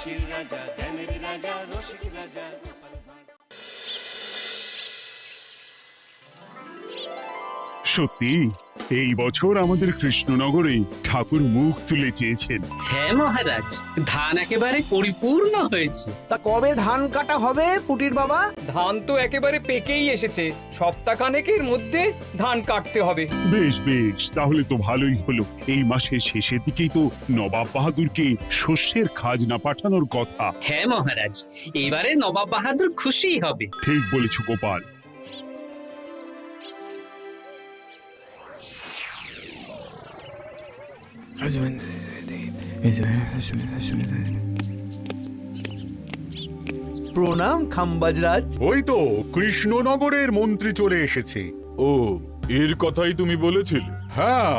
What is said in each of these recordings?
হাসির রাজা, জ্ঞানের রাজা, রসিক রাজা। সত্যি এই বছর আমাদের কৃষ্ণনগরে ঠাকুর মুখ তুলে চেয়েছেন। হ্যাঁ মহারাজ, ধান একেবারে পরিপূর্ণ হয়েছে। তা কবে ধান কাটা হবে পুটির বাবা? ধান তো একেবারে পেকেই এসেছে, সপ্তাহখানেকের মধ্যে ধান কাটতে হবে। বেশ বেশ, তাহলে তো ভালোই হলো। এই মাসের শেষের দিকেই তো নবাব বাহাদুরকে শস্যের খাজনা পাঠানোর কথা। হ্যাঁ মহারাজ, এবারে নবাব বাহাদুর খুশি হবে। ঠিক বলেছ গোপাল। প্রণাম খাম্বাজরাজ। ওই তো কৃষ্ণনগরের মন্ত্রী চলে এসেছে। ও, এর কথাই তুমি বলেছিলে? হ্যাঁ,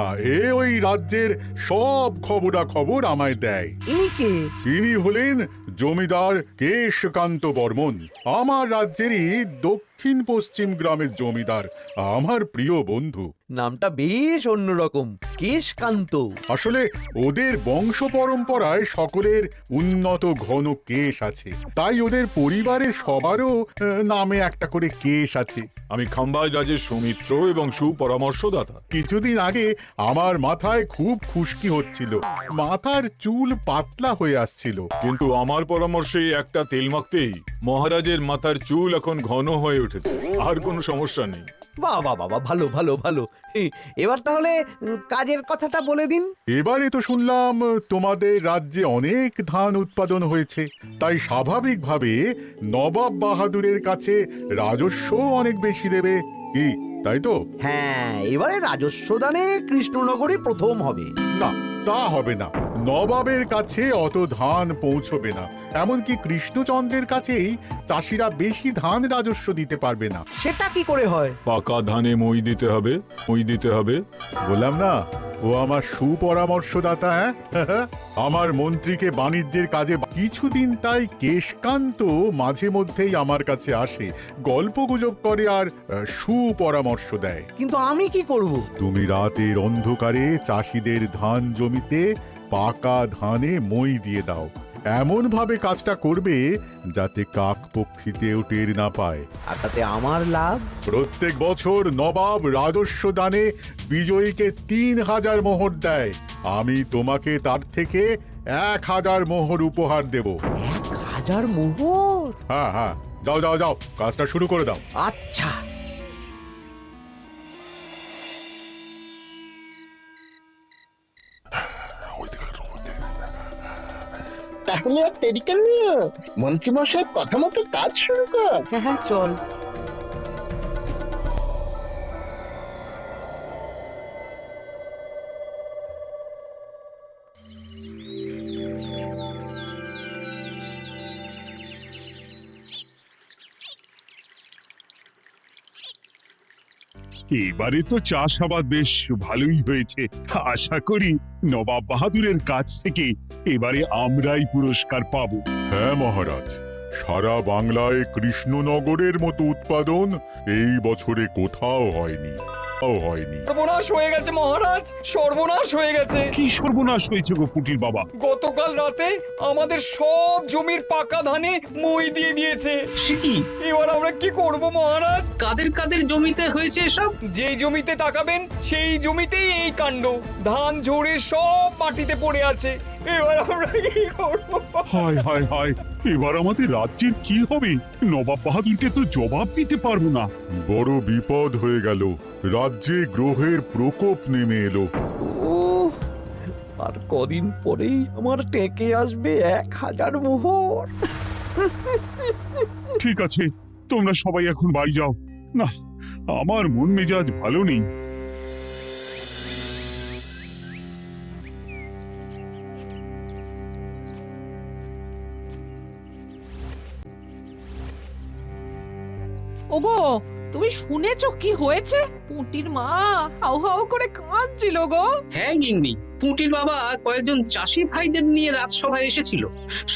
ওই রাজ্যের সব খবরাখবর আমায় দেয়। ইনি কে? ইনি হলেন জমিদার কেশকান্ত বর্মন, আমার রাজ্যেরই দক্ষিণ পশ্চিম গ্রামের জমিদার, আমার প্রিয় বন্ধু। নামটা বেশ অন্যরকম, কেশকান্ত। আসলে ওদের বংশ পরম্পরায় সকলের উন্নত ঘন কেশ আছে, তাই ওদের পরিবারের সবারও নামে একটা করে কেশ আছে। আমি খাম্বাজ রাজের সুমিত্র এবং সুপরামর্শদাতা। কিছুদিন আগে আমার মাথায় খুব খুশকি হচ্ছিল, মাথার চুল পাতলা হয়ে আসছিল। কিন্তু আমার পরামর্শে একটা তেল মাখতেই মহারাজের মাথার চুল এখন ঘন হয়ে উঠেছে, আর কোনো সমস্যা নেই। বাবা বাবা, ভালো ভালো ভালো। এবার তাহলে কাজের কথাটা বলে দিন। এবারে তো শুনলাম তোমাদের রাজ্যে অনেক ধান উৎপাদন হয়েছে, তাই স্বাভাবিকভাবে নবাব বাহাদুরের কাছে রাজস্ব অনেক বেশি দেবে, কি তাই তো? হ্যাঁ, এবারে রাজস্ব দানে কৃষ্ণনগরই প্রথম হবে। না, তা হবে না। নবাবের কাছে অত ধান পৌঁছবে না, এমনকি কৃষ্ণচন্দ্রের কাছেই চাষিরা বেশি ধান রাজস্ব দিতে পারবে না। সেটা কি করে হয়? পাকা ধানে মই দিতে হবে, মই দিতে হবে। বললাম না, ও আমার সুপরামর্শদাতা। হ্যাঁ, আমার মন্ত্রীকে বাণিজ্যের কাজে কিছুদিন, তাই কেশকান্ত মাঝে মধ্যেই আমার কাছে আসে, গল্প গুজব করে আর সুপরামর্শ দেয়। কিন্তু আমি কি করব? তুমি রাতের অন্ধকারে চাষিদের ধান জমিতে পাকা ধানে মই দিয়ে দাও, এমন ভাবে কাজটা করবে যাতে কাকপক্ষীতেও টের না পায়। আর তাতে আমার লাভ? প্রত্যেক বছর নবাব রাজস্ব দানে বিজয়ীকে ৩,০০০ মোহর দেয়, আমি তোমাকে তার থেকে ১,০০০ মোহর উপহার দেব। ১,০০০ মোহর? হ্যাঁ হ্যাঁ, যাও যাও যাও, কাজটা শুরু করে দাও। আচ্ছা। তাহলে আর দেরি কেন, মন্ত্রী মশাই কথা মতো কাজ শুরু কর। হ্যাঁ চল। এবারে তো চাষাবাদ বেশ ভালোই হয়েছে। আশা করি নবাব বাহাদুরের কাছ থেকে এবারে আমরাই পুরস্কার পাবো। হ্যাঁ মহারাজ, সারা বাংলায় কৃষ্ণনগরের মতো উৎপাদন এই বছরে কোথাও হয়নি। সর্বনাশ হয়ে গেছে মহারাজ, সর্বনাশ হয়ে গেছে। কি সর্বনাশ হয়েছে গো পুটির বাবা? গতকাল রাতে আমাদের সব জমির পাকা ধানে মই দিয়ে দিয়েছে। সে কি? এবার আমরা কি করব মহারাজ? কাদের কাদের জমিতে হয়েছে এসব? যেই জমিতে তাকাবেন সেই জমিতেই এই কাণ্ড, ধান ঝরে সব মাটিতে পড়ে আছে। এবার আমরা কি করব? হায় হায় হায়, এবার আমাদের রাজ্যের কি হবে? নবাব বাহাদুরকে তো জবাব দিতে পারবো না। বড় বিপদ হয়ে গেল, রাজ্যে গ্রহের প্রকোপ নেমে এলো। ও, আর কদিন পরেই আমার টেকে আসবে ১,০০০ মোহর। ঠিক আছে, তোমরা সবাই এখন বাড়ি যাও। না, আমার মন মেজাজ ভালো নেই। ওগো, তুমি শুনেছো কি হয়েছে? পুঁটির মা হাউ হাউ করে কাঁদছিল গো। হ্যাঁ গিন্নি, পুঁটির বাবা কয়েকজন চাষি ভাইদের নিয়ে রাজসভায় এসেছিল।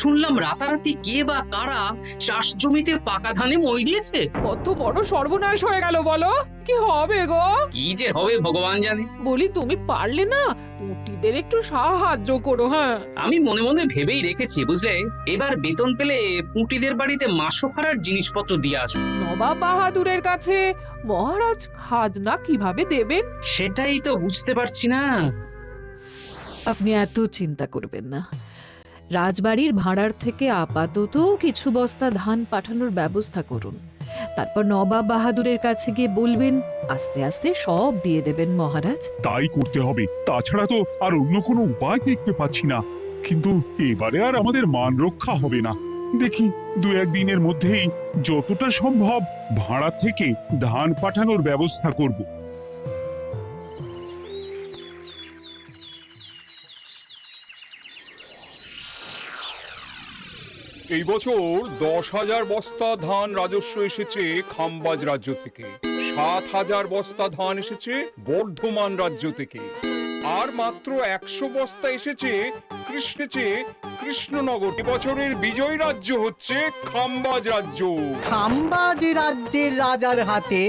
শুনলাম রাতারাতি কে বা কারা চাষ জমিতে পাকা ধানে মই দিয়েছে। কত বড় সর্বনাশ হয়ে গেল বলো, কি হবে গো? কি যে হবে ভগবান জানে। বলি তুমি পারলে না পুটিদের একটু সাহায্য করো। হ্যাঁ, আমি মনে মনে ভেবেই রেখেছি বুঝলে, এবার বেতন পেলে পুঁটিদের বাড়িতে মাসোহারার জিনিসপত্র দিয়ে আসবো। নবাব বাহাদুরের কাছে মহারাজ খাজনা কিভাবে দেবেন? সেটাই তো বুঝতে পারছি না। আপনি এত চিন্তা করবেন না। রাজবাড়ির ভাড়ার থেকে আপাতত কিছু বস্তা ধান পাঠানোর ব্যবস্থা করুন। তারপর নবাব বাহাদুরের কাছে গিয়ে বলবেন, আস্তে আস্তে সব দিয়ে দেবেন মহারাজ। তাই করতে হবে, তাছাড়া তো আর অন্য কোনো উপায় দেখতে পাচ্ছি না। কিন্তু এবারে আর আমাদের মান রক্ষা হবে না। দেখি 2-1 দিনের মধ্যেই যতটা সম্ভব ভাড়া থেকে ধান পাঠানোর ব্যবস্থা করব। এই বছর 10,000 বস্তা ধান রাজস্ব এসেছে খাম্বাজ রাজ্য থেকে, 7,000 বস্তা ধান এসেছে বর্ধমান রাজ্য থেকে, আর মাত্র 100 বস্তা এসেছে কৃষ্ণনগর। এবছরের বিজয় রাজ্য হচ্ছে খাম্বাজ রাজ্য। খাম্বাজ রাজ্যের রাজার হাতে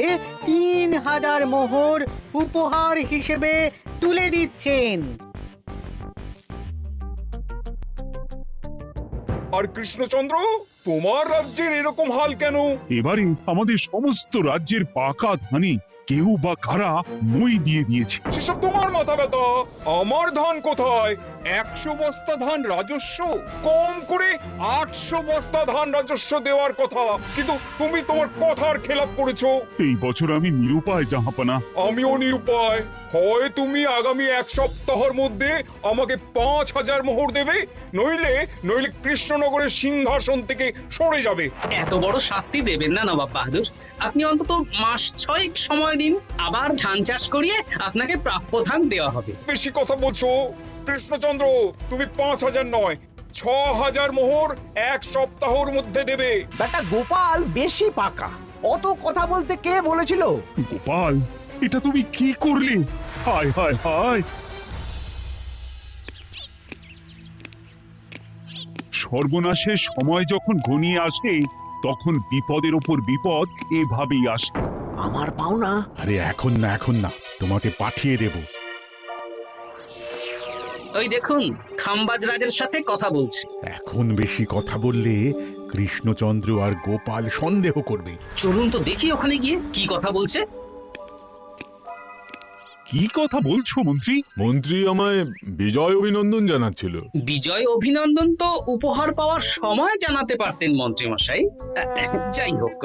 3,000 মোহর উপহার হিসেবে তুলে দিচ্ছেন। আর কৃষ্ণচন্দ্র, তোমার রাজ্যের এরকম হাল কেন? এবারে আমাদের সমস্ত রাজ্যের পাকা ধানে কেউ বা কারা মই দিয়ে দিয়েছে। সেসব তোমার মাথা ব্যথা, আমার ধান কোথায়? 100 বস্তা ধান রাজস্ব, কম করে 800 বস্তা ধান রাজস্ব দেওয়ার কথা, কিন্তু তুমি তোমার কথার খেলাপ করেছো। এই বছর আমি নিরুপায় জাহাপানা। আমিও নিরুপায়। হয় তুমি আগামী 1 সপ্তাহের মধ্যে আমাকে 5,000 মোহর দেবে, নইলে কৃষ্ণনগরের সিংহাসন থেকে সরে যাবে। এত বড় শাস্তি দেবেন না নবাব বাহাদুর। আপনি অন্তত মাস 6 সময় দিন, আবার ধান চাষ করিয়ে আপনাকে প্রাপ্য ধান দেওয়া হবে। বেশি কথা বলছো কৃষ্ণচন্দ্র, তুমি 5,000 নয় 6,000 মোহর 1 সপ্তাহের মধ্যে দেবে। বেটা গোপাল বেশি পাকা, অত কথা বলতে কে বলেছিল? গোপাল, এটা তুমি কি করলে? হায় হায় হায়! সর্বনাশের সময় যখন ঘনিয়ে আসে তখন বিপদের ওপর বিপদ এভাবেই আসে। আমার পাওনা। আরে এখন না, তোমাকে পাঠিয়ে দেব। ওই দেখুন, খাম্বাজ রাজের সাথে কথা বলছে। এখন বেশি কথা বললে কৃষ্ণচন্দ্র আর গোপাল সন্দেহ করবে। চলুন তো দেখি ওখানে গিয়ে কি কথা বলছে। কি কথা বলছো মন্ত্রী? মন্ত্রী আমায় বিজয় অভিনন্দন জানাচ্ছিল। বিজয় অভিনন্দন তো উপহার পাওয়ার সময় জানাতে পারতেন মন্ত্রী মশাই। যাই হোক,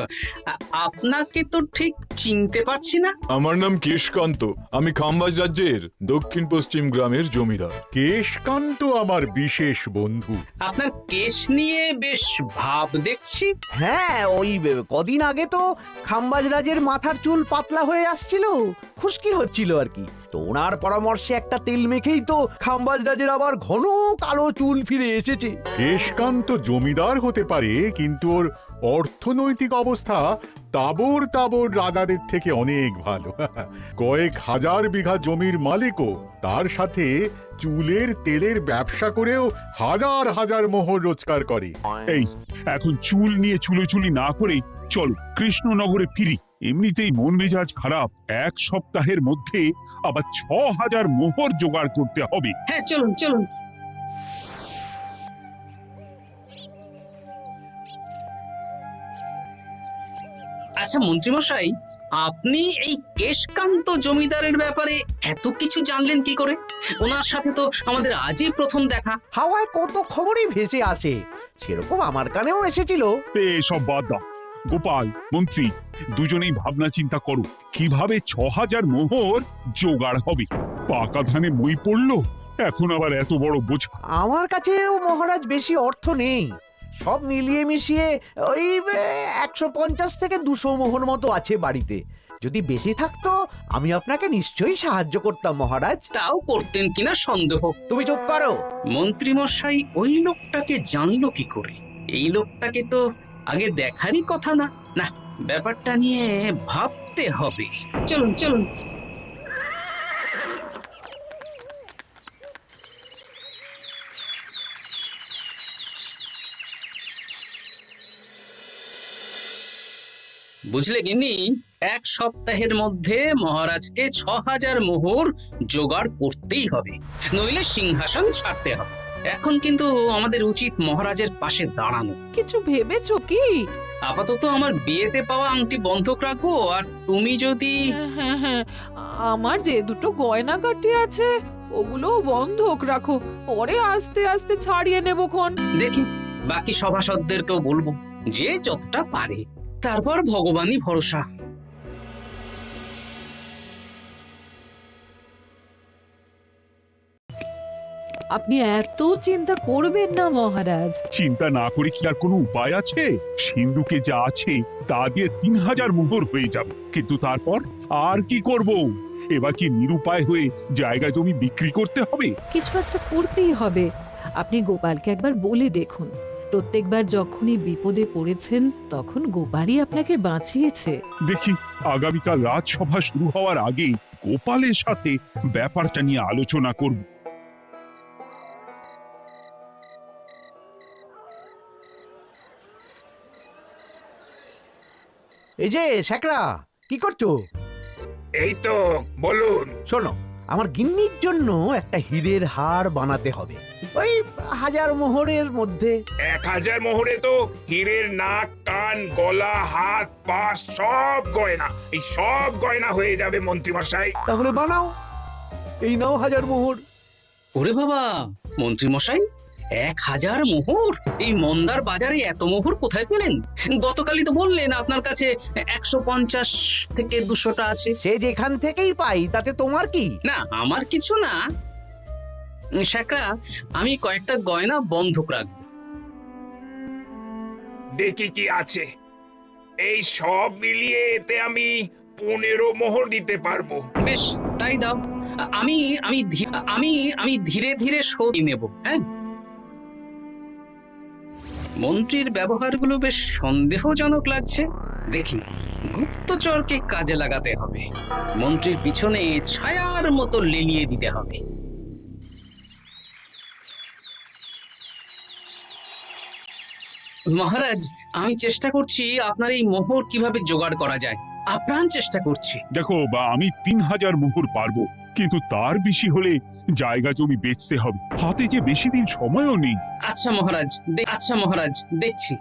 আপনাকে তো ঠিক চিনতে পারছি না। আমার নাম কেশকান্ত, আমি খাম্বাজ রাজ্যের দক্ষিণ পশ্চিম গ্রামের জমিদার। কেশকান্ত আমার বিশেষ বন্ধু। আপনার কেশ নিয়ে বেশ ভাব দেখছি। হ্যাঁ, ওই কদিন আগে তো খাম্বাজ রাজের মাথার চুল পাতলা হয়ে আসছিল, খুশকি হচ্ছিল আর কি। তো ওনার পরামর্শে একটা তেল মেখেই তো খাম্বাজ রাজের আবার ঘন কালো চুল ফিরে এসেছে। কেশকান্ত জমিদার হতে পারে, কিন্তু ওর অর্থনৈতিক অবস্থা তাবর রাজাদের থেকে অনেক ভালো। কয়েক হাজার বিঘা জমির মালিকও, তার সাথে চুলের তেলের ব্যবসা করেও হাজার হাজার মোহর রোজগার করে। এই এখন চুল নিয়ে চুলোচুলি না করে চলো কৃষ্ণনগরে ফিরি। এমনিতেই মন মেজাজ খারাপ, 1 সপ্তাহের মধ্যে আবার 6,000 মোহর জোগাড় করতে হবে। হ্যাঁ, চলুন চলুন। আচ্ছা মন্ত্রীমশাই, আপনি এই কেশকান্ত জমিদারের ব্যাপারে এত কিছু জানলেন কি করে? ওনার সাথে তো আমাদের আজই প্রথম দেখা। হাওয়ায় কত খবরই ভেসে আসে, সেরকম আমার কানেও এসেছিল। এসব বাদ দাও। গোপাল, মন্ত্রী দুজনেই ভাবনা চিন্তা করো কিভাবে 6,000 মোহর জোগাড় হবে। পাকা ধানে মই পড়লো, এখন আবার এত বড় বোঝা। আমার কাছেও মহারাজ বেশি অর্থ নেই, সব মিলিয়ে মিশিয়ে ওই 150 থেকে 200 মোহর মতো আছে বাড়িতে। যদি বেশি থাকতো আমি আপনাকে নিশ্চয়ই সাহায্য করতাম মহারাজ। তাও করতেন কিনা সন্দেহ। তুমি চুপ করো। মন্ত্রীমশাই ওই লোকটাকে জানলো কি করে? এই লোকটাকে তো আগে দেখারই কথা না। না, ব্যাপারটা নিয়ে ভাবতে হবে। চলুন চলুন। বুঝলে গিন্নি, 1 সপ্তাহের মধ্যে মহারাজকে 6000 মোহর জোগাড় করতেই হবে, নইলে সিংহাসন ছাড়তে হবে। এখন কিন্তু আমাদের উচিত মহারাজের পাশে দাঁড়ানো। কিছু ভেবেছো কি? আপাতত আমার বিয়েতে পাওয়া আংটি বন্ধক রাখবো, আর তুমি যদি হ্যাঁ হ্যাঁ, আমার যে দুটো গয়নাগাটি আছে ওগুলো বন্ধক রাখো, পরে আস্তে আস্তে ছাড়িয়ে নেবক্ষণ। দেখি বাকি সভাসদদেরকেও বলবো, যে যতটা পারে, তারপর ভগবানই ভরসা। আপনি এত চিন্তা করবেন না মহারাজ। চিন্তা না করে কি আর কোনো উপায় আছে? সিন্ধুকে যা আছে তা দিয়ে 3000 মোহর হয়ে যাবে, কিন্তু তারপর আর কি করব? এবার কি নিরুপায় হয়ে জায়গা জমি বিক্রি করতে হবে? কিছু একটা করতেই হবে। আপনি গোপালকে একবার বলে দেখুন, প্রত্যেকবার যখনই বিপদে পড়েছেন তখন গোপালই আপনাকে বাঁচিয়েছে। দেখি আগামীকাল রাজসভা শুরু হওয়ার আগে গোপালের সাথে ব্যাপারটা নিয়ে আলোচনা করব। এই যে শেখরা, কি করছো? এই তো, বলুন। শোনো, আমার গিন্নির জন্য একটা হীরের হার বানাতে হবে, ওই 1000 মোহরের মধ্যে। 1000 মোহরে তো হীরের নাক, কান, গলা, হাত, পা সব গয়না, এই সব গয়না হয়ে যাবে মন্ত্রীমশাই। তাহলে বানাও, এই নাও 1000 মোহর। ওরে বাবা, মন্ত্রী মশাই, 1000 মোহর! এই মন্দার বাজারে এত মোহর কোথায় পেলেন? গতকালই তো বললেন আপনার কাছে 150 থেকে 200টা আছে। সে যেখান থেকেই পাই তাতে তোমার কি? না, আমার কিছু না। শেখরা, আমি কয়েকটা গয়না বন্ধক রাখবো। দেখি কি আছে। এই সব মিলিয়ে এতে আমি 15 মোহর দিতে পারবো। বেশ, তাই দাও। আমি ধীরে ধীরে শোধ নেব। হ্যাঁ, মন্ত্রীর ব্যবহারগুলো বেশ সন্দেহজনক লাগছে। দেখি, গুপ্তচরকে কাজে লাগাতে হবে, মন্ত্রীর পিছনে ছায়ার মতো লেলিয়ে দিতে হবে। মহারাজ, আমি চেষ্টা করছি আপনার এই মোহর কিভাবে জোগাড় করা যায়, আপ্রাণ চেষ্টা করছি। দেখো, আমি 3000 মোহর পারবো, কিন্তু তার বেশি হলে জায়গা জমি বেচতে হবে, হাতে যে বেশি দিন সময়ও নেই। আচ্ছা মহারাজ, দেখছি।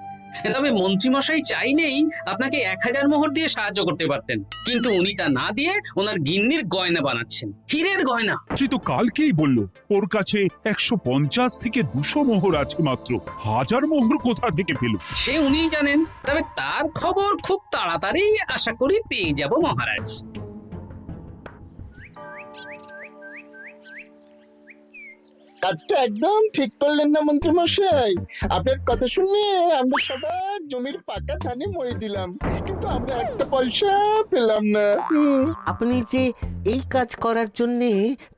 তবে মন্ত্রীমশাই চাইলেই আপনাকে 1000 মোহর দিয়ে সাহায্য করতে পারতেন, কিন্তু উনি তা না দিয়ে ওনার গিন্নির গয়না বানাচ্ছেন, হীরের গয়না। সে তো কালকেই বললো ওর কাছে 150 থেকে 200 মোহর আছে মাত্র, 1000 মোহর কোথা থেকে পেল? সে উনিই জানেন, তবে তার খবর খুব তাড়াতাড়ি আশা করি পেয়ে যাব মহারাজ। কাজটা একদম ঠিক করলেন না মন্ত্রী মশাই। আপনার কথা শুনে আমরা সবার জমির পাকা ধানে মই দিলাম, কিন্তু আমরা একটা পয়সা পেলাম না। আপনি যে এই কাজ করার জন্যে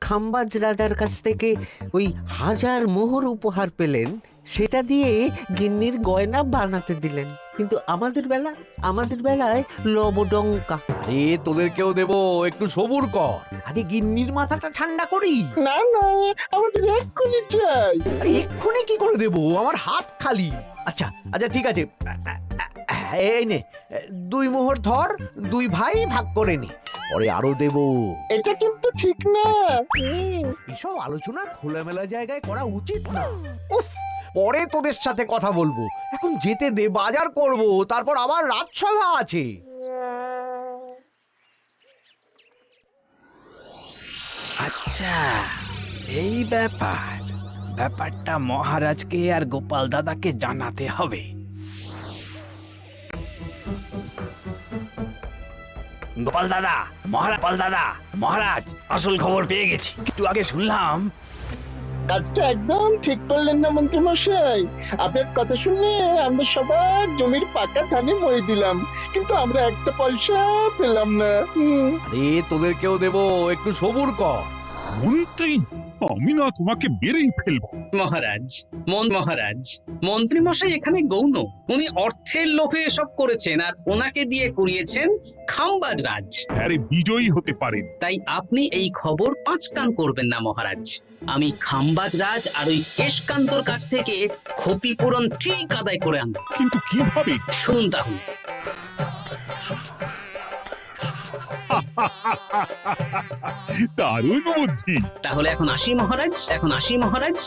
খাম্বাজ রাজার কাছ থেকে ওই 1000 মোহর উপহার পেলেন, সেটা দিয়ে গিন্নির গয়না বানাতে দিলেন, কিন্তু আমাদের বেলায় লবডঙ্কা। আরে তোদেরকেও দেবো, একটু সবুর কর, আগে গিন্নির মাথাটা ঠান্ডা করি। না না, আমাদের এক্ষুনি চাই। আরে এক্ষুনি কি করে দেবো, আমার হাত খালি। আচ্ছা ঠিক আছে, এই নে 2 মোহর ধর, 2 ভাই ভাগ করে নে, পরে আরো দেবো। এটা কিন্তু ঠিক না। এসব আলোচনা খোলামেলা জায়গায় করা উচিত না। উফ, পরে তোদের সাথে কথা বলবো, এখন যেতে দে, বাজার করব, তারপর আবার রাজসভা আছে। আচ্ছা, এই ব্যাপারটা মহারাজকে আর গোপাল দাদাকে জানাতে হবে। গোপাল দাদা, মহারাজ আসল খবর পেয়ে গেছি। একটু আগে শুনলাম। কাজটা একদম ঠিক করলেন না মন্ত্রী মশাই। আপনার কথা শুনে আমরা সবার জমির পাকা ধানে মই দিলাম, কিন্তু আমরা একটা পয়সা পেলাম না। আরে তোদেরকেও দেবো, একটু সবুর কর। মন্ত্রী, আমি না তোমাকে বেরেই ফেলবো। মহারাজ, মন্ত্রী মশাই এখানে গৌণ, উনি অর্থের লোভে এসব করেছেন, আর ওনাকে দিয়ে করিয়েছেন খাম্বাজ রাজ। আরে বিজয়ী হতে পারেন, তাই আপনি এই খবর 5 কান করবেন না মহারাজ। আমি খাম্বাজ রাজ আর ওই কেশকান্তর কাছ থেকে ক্ষতিপূরণ ঠিক আদায় করে আনবো। কিন্তু কিভাবে? শুনুন তাহলে। দারুণ বুদ্ধি। তাহলে এখন আসি মহারাজ, এখন আসি মহারাজ।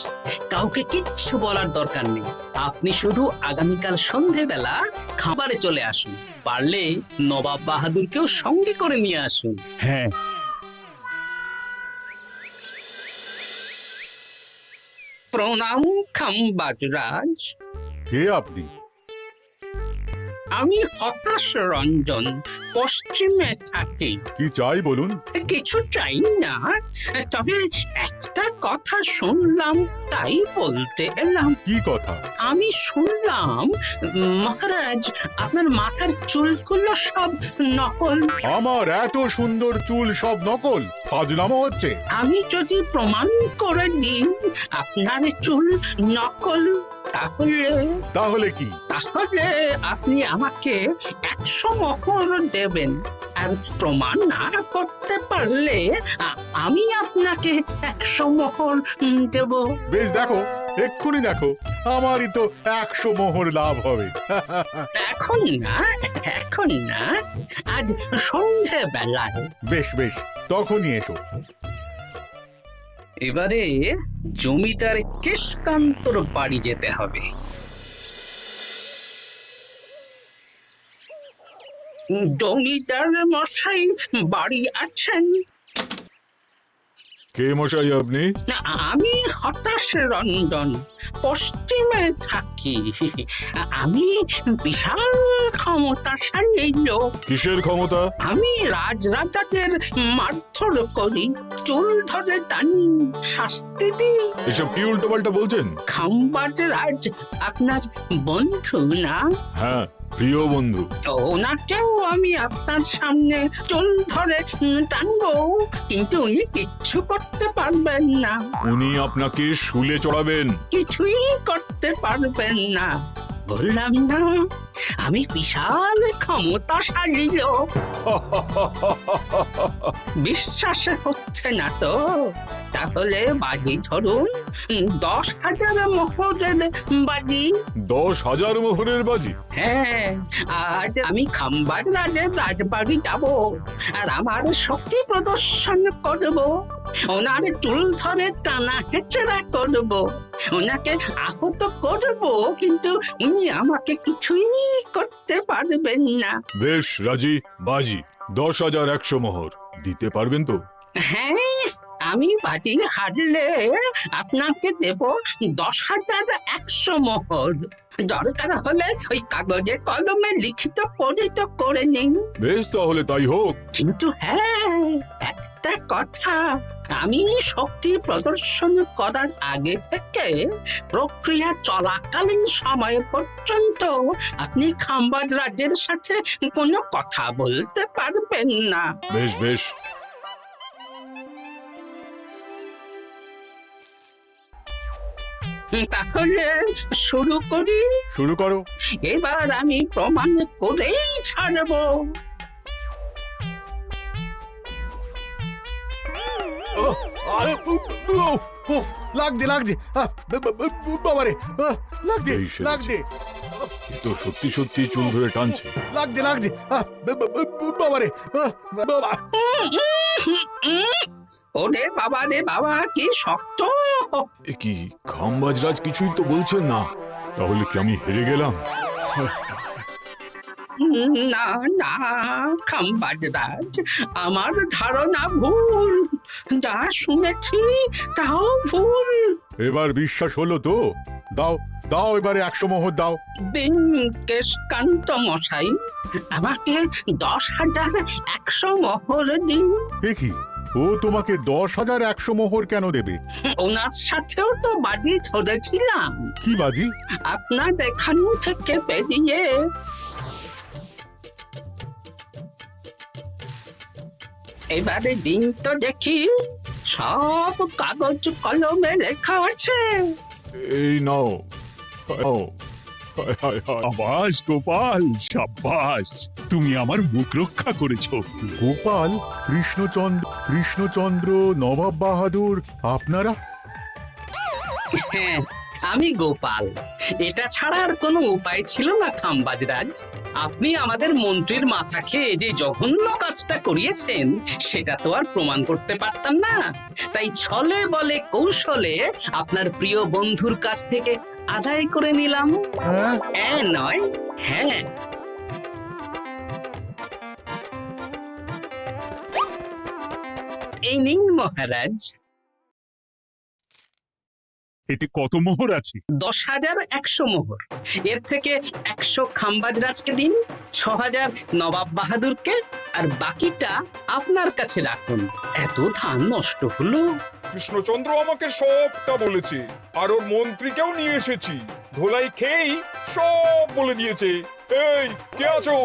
কাউকে কিচ্ছু বলার দরকার নেই। আপনি শুধু আগামীকাল সন্ধেবেলা খাবারে চলে আসুন। পারলে নবাব বাহাদুরকেও সঙ্গে করে নিয়ে আসুন। হ্যাঁ, প্রণাম খাম্বাজরাজ। কে আপনি? আমি হতাশ রঞ্জন, পশ্চিমে থাকি। কি চাই বলুন? কিছু চাই না, তবে একটা কথা শুনলাম তাই বলতে এলাম। কি কথা? আমি শুনলাম মহারাজ আপনার মাথার চুলগুলো সব নকল। আমার এত সুন্দর চুল সব নকল? ফাজলামো হচ্ছে। আমি যদি প্রমাণ করে দিই আপনার চুল নকল, তাহলে কি? তাহলে আপনি আমাকে 100 মোহর দেবেন। আর প্রমাণ না করতে পারলে আমি আপনাকে 100 মোহর দেব। বেশ, দেখো, এক্ষুনি দেখো, আমারই তো 100 মোহর লাভ হবে। এখন না, এখন না, আজ সন্ধেবেলায়। বেশ বেশ, তখনই এসো। এবারে জমিদার কেশকান্তর বাড়ি যেতে হবে। জমিদার মশাই বাড়ি আছেন? কে মশাই আপনি? আমি হতাশ রঞ্জন, পশ্চিমে থাকি। আমি বিশাল ক্ষমতাশালী লোক। কিসের ক্ষমতা? আমি রাজরাজাদের মারধর করি, চুল ধরে টানি, শাস্তি দিই। এসব কি উল্টোপাল্টা বলছেন? খাম্বাজ রাজ আপনার বন্ধু না? হ্যাঁ, প্রিয় বন্ধু। ওনাকেও আমি আপনার সামনে চুল ধরে টানবো, কিন্তু উনি কিচ্ছু করতে পারবেন না। উনি আপনাকে শুলে চড়াবেন। কিছুই করতে পারবেন না। বললাম না, আমি বিশাল ক্ষমতাশালী লোক। বিশ্বাস হচ্ছে না তো? তাহলে বাজি ধরুন, 10,000 মোহরের বাজি। 10,000 মোহরের বাজি? হ্যাঁ, আজ আমি খাম্বাজ রাজের রাজবাড়ি যাব, আর আমার শক্তি প্রদর্শন করব। ওনার চুল ধরে টানা হেঁচড়া করব, ওনাকে আহত করব, কিন্তু উনি আমাকে কিছুই করতে পারবেন না। বেশ, রাজি। বাজি 10,100 মোহর দিতে পারবেন তো? হ্যাঁ, আমি বাজি হারলে আপনাকে দেব 10,100 মোহর। দরকার হলে ওই কাগজে কলমে লিখিত পরিত করে নিন। বেশ, তাহলে তাই হোক। কিন্তু হ্যাঁ, একটা কথা, আমি শক্তি প্রদর্শন করার আগে থেকে প্রক্রিয়া চলাকালীন সময় পর্যন্ত আপনি খাম্বাজ রাজের সাথে কোনো কথা বলতে পারবেন না। বেশ বেশ। তাহলে শুরু করি। শুরু করো। এবার আমি প্রমাণ করেই ছাড়বো। আরে, লাগছে লাগছে, বাবারে, লাগছে এই সেরেছে। লাগছে এ তো সত্যি সত্যি চুল ধরে টানছে। লাগছে লাগছে, বাবারে, বাবা। ওরে বাবা রে বাবা, কি শক্ত! এ কি, খাম্বাজরাজ কিছুই তো বলছেন না? তাহলে কি আমি হেরে গেলাম? না না খাম্বাজ রাজ, আমার ধারণা ভুল। যা শুনেছি তাও ভুল। এবার বিশ্বাস হলো তো? দাও দাও, এবারে 100 মোহর দাও। দিন কেশকান্ত মশাই, আমাকে 10,100 মোহর দিন। এ কি, ও তোমাকে 10,100 মোহর কেন দেবে? ওনার সাথেও তো বাজি ধরেছিলাম। কি বাজি? আপনার এখান থেকে বেরিয়ে এবারে দিন তো দেখি, সব কাগজ কলমে লেখা আছে। এই নাও। নাও। হায়, হায়, হায়। আবাস গোপাল, সাব্বাস, তুমি আমার মুখ রক্ষা করেছো। গোপাল, কৃষ্ণচন্দ্র, নবাব বাহাদুর, আপনারা? হ্যাঁ, আমি গোপাল। এটা ছাড়া আর কোনো উপায় ছিল না খাম্বাজরাজ। আপনি আমাদের মন্ত্রীর মাথা খেয়ে যে জঘন্য কাজটা করিয়েছেন সেটা তো আর প্রমাণ করতে পারতাম না, তাই ছলে বলে কৌশলে আপনার প্রিয় বন্ধুর কাছ থেকে আদায় করে নিলাম। হ্যাঁ নয়, হ্যাঁ। এই নিন মহারাজ। এতে কত মোহর আছে? 10,100 মোহর। এর থেকে 100 খাম্বাজরাজকে দিন, 6,000 নবাব বাহাদুরকে, আর বাকিটা আপনার কাছে রাখুন। এত ধান নষ্ট হলো। কৃষ্ণচন্দ্র আমাকে সবটা বলেছে, আর ওর মন্ত্রীকেও নিয়ে এসেছি। ধোলাই খেয়েই সব বলে দিয়েছে। এই কে আছো?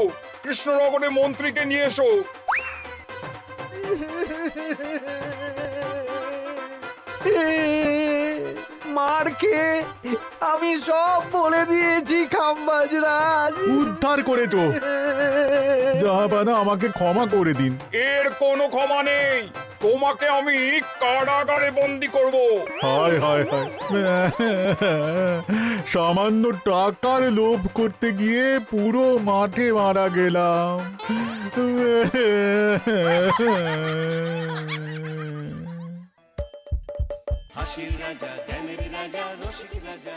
কৃষ্ণনগরে মন্ত্রীকে নিয়ে এসো। মার খেয়ে আমি সব বলে দিয়েছি খাম্বাজরাজ। উদ্ধার করে তো জাহাপানা, আমাকে ক্ষমা করে দিন। এর কোনো ক্ষমা নেই। তোমাকে আমি কারাগারে বন্দি করব। হায় হায় হায়, সামান্য টাকার লোভ করতে গিয়ে পুরো মাঠে মারা গেলাম। হাসির রাজা জ্ঞানের রাজা রসিক রাজা